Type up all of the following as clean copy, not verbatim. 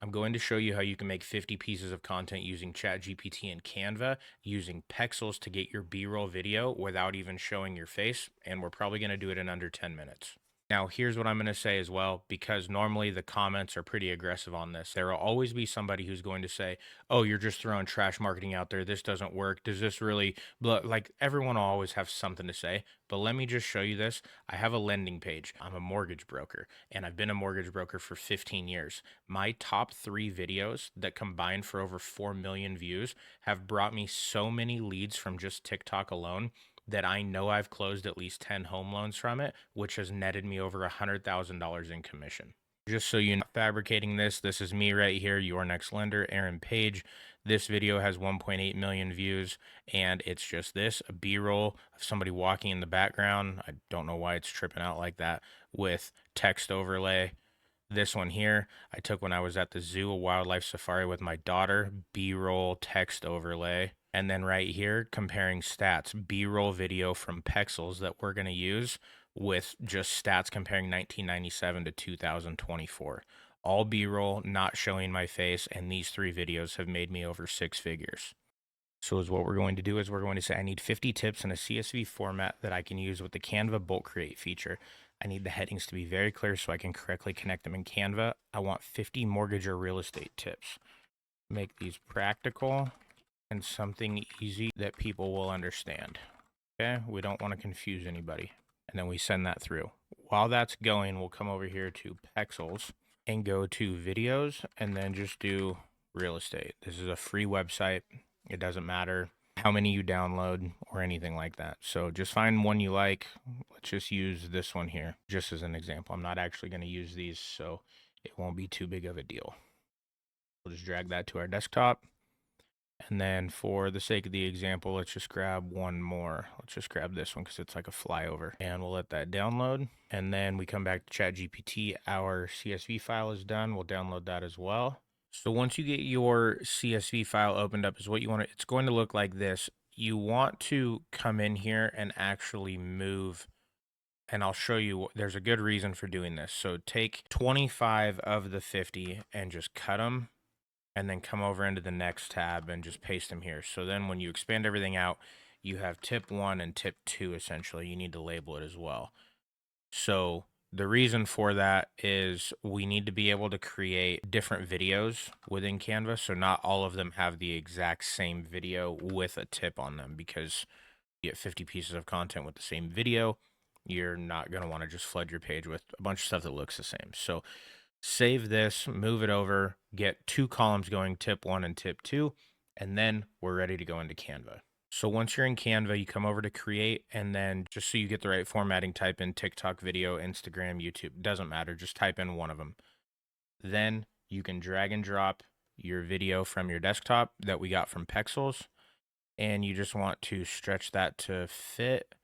I'm going to show you how you can make 50 pieces of content using ChatGPT and Canva, using Pexels to get your B-roll video without even showing your face, and we're probably going to do it in under 10 minutes. Now, here's what I'm going to say as well, because normally the comments are pretty aggressive on this. There will always be somebody who's going to say, "Oh, you're just throwing trash marketing out there. This doesn't work. Does this really blah?" Like everyone will always have something to say. But let me just show you this. I have a lending page. I'm a mortgage broker, and I've been a mortgage broker for 15 years. My top 3 videos that combined for over 4 million views have brought me so many leads from just TikTok alone that I know I've closed at least 10 home loans from it, which has netted me over $100,000 in commission. Just so you know, fabricating this is me right here, your next lender, Aaron Page. This video has 1.8 million views, and it's just this, a B-roll of somebody walking in the background. I don't know why it's tripping out like that, with text overlay. This one here, I took when I was at the zoo, a wildlife safari with my daughter, B-roll text overlay. And then right here, comparing stats, B-roll video from Pexels that we're going to use with just stats comparing 1997 to 2024. All B-roll, not showing my face, and these 3 videos have made me over 6 figures. So is what we're going to do is we're going to say I need 50 tips in a CSV format that I can use with the Canva bulk create feature. I need the headings to be very clear so I can correctly connect them in Canva. I want 50 mortgage or real estate tips. Make these practical and something easy that people will understand. Okay, we don't want to confuse anybody. And then we send that through. While that's going, we'll come over here to Pexels and go to videos and then just do real estate. This is a free website. It doesn't matter how many you download or anything like that. So just find one you like. Let's just use this one here, just as an example. I'm not actually going to use these, so it won't be too big of a deal. We'll just drag that to our desktop. And then for the sake of the example, let's just grab one more. Let's just grab this one because it's like a flyover. And we'll let that download. And then we come back to ChatGPT. Our CSV file is done. We'll download that as well. So once you get your CSV file opened up, is what you want to, it's going to look like this. You want to come in here and actually move, and I'll show you, there's a good reason for doing this. So take 25 of the 50 and just cut them, and then come over into the next tab and just paste them here. So then when you expand everything out, you have tip 1 and tip 2, essentially. You need to label it as well. So the reason for that is we need to be able to create different videos within Canva. So not all of them have the exact same video with a tip on them, because you get 50 pieces of content with the same video. You're not going to want to just flood your page with a bunch of stuff that looks the same. So save this, move it over, get 2 columns going, tip 1 and tip 2, and then we're ready to go into Canva. So once you're in Canva, you come over to create, and then just so you get the right formatting, type in TikTok video, Instagram, YouTube, doesn't matter, just type in one of them. Then you can drag and drop your video from your desktop that we got from Pexels, and you just want to stretch that to fit.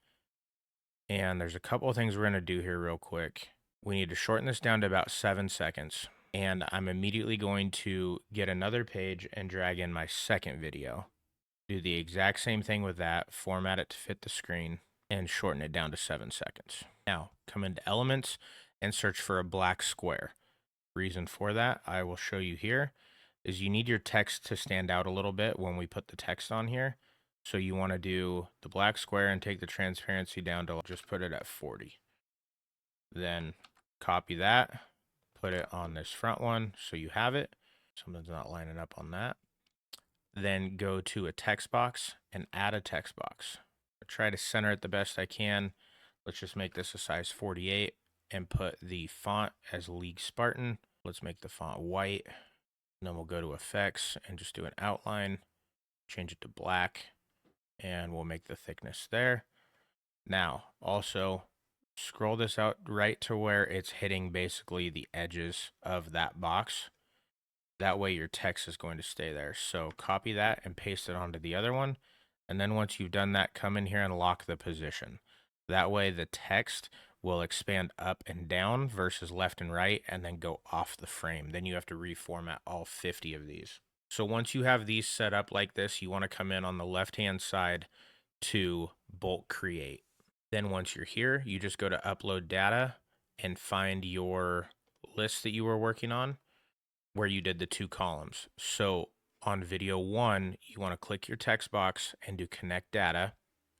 And there's a couple of things we're going to do here real quick. We need to shorten this down to about 7 seconds. And I'm immediately going to get another page and drag in my second video. Do the exact same thing with that, format it to fit the screen, and shorten it down to 7 seconds. Now, come into Elements and search for a black square. Reason for that, I will show you here, is you need your text to stand out a little bit when we put the text on here. So you want to do the black square and take the transparency down to just put it at 40. Then copy that, put it on this front one so you have it. Something's not lining up on that. Then go to a text box and add a text box. I try to center it the best I can. Let's just make this a size 48 and put the font as League Spartan. Let's make the font white. And then we'll go to effects and just do an outline, change it to black, and we'll make the thickness there. Now, also scroll this out right to where it's hitting basically the edges of that box. That way your text is going to stay there. So copy that and paste it onto the other one. And then once you've done that, come in here and lock the position. That way the text will expand up and down versus left and right, and then go off the frame. Then you have to reformat all 50 of these. So once you have these set up like this, you want to come in on the left-hand side to bulk create. Then once you're here, you just go to upload data and find your list that you were working on. where you did the 2 columns. So on video 1, you want to click your text box and do connect data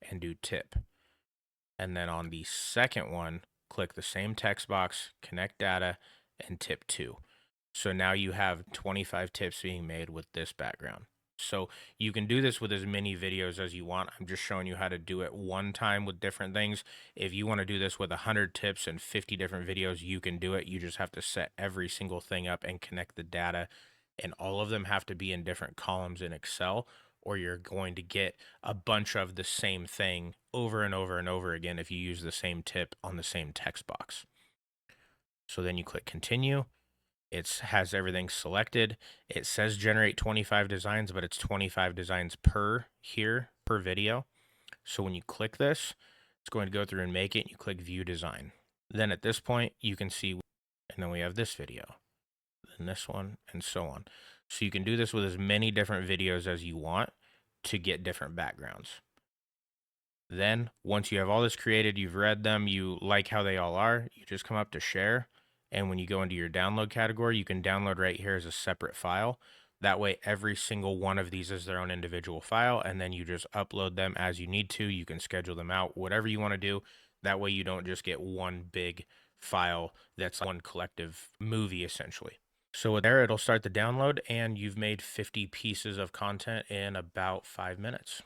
and do tip. And then on the second one, click the same text box, connect data, and tip 2. So now you have 25 tips being made with this background. So you can do this with as many videos as you want. I'm just showing you how to do it one time with different things. If you want to do this with 100 tips and 50 different videos, you can do it. You just have to set every single thing up and connect the data. And all of them have to be in different columns in Excel, or you're going to get a bunch of the same thing over and over and over again if you use the same tip on the same text box. So then you click continue. It has everything selected. It says generate 25 designs, but it's 25 designs per video. So when you click this, it's going to go through and make it. You click view design. Then at this point, you can see, and then we have this video, and this one, and so on. So you can do this with as many different videos as you want to get different backgrounds. Then once you have all this created, you've read them, you like how they all are, you just come up to share. And when you go into your download category, you can download right here as a separate file. That way, every single one of these is their own individual file, and then you just upload them as you need to. You can schedule them out, whatever you want to do. That way, you don't just get one big file that's one collective movie, essentially. So there, it'll start the download, and you've made 50 pieces of content in about 5 minutes.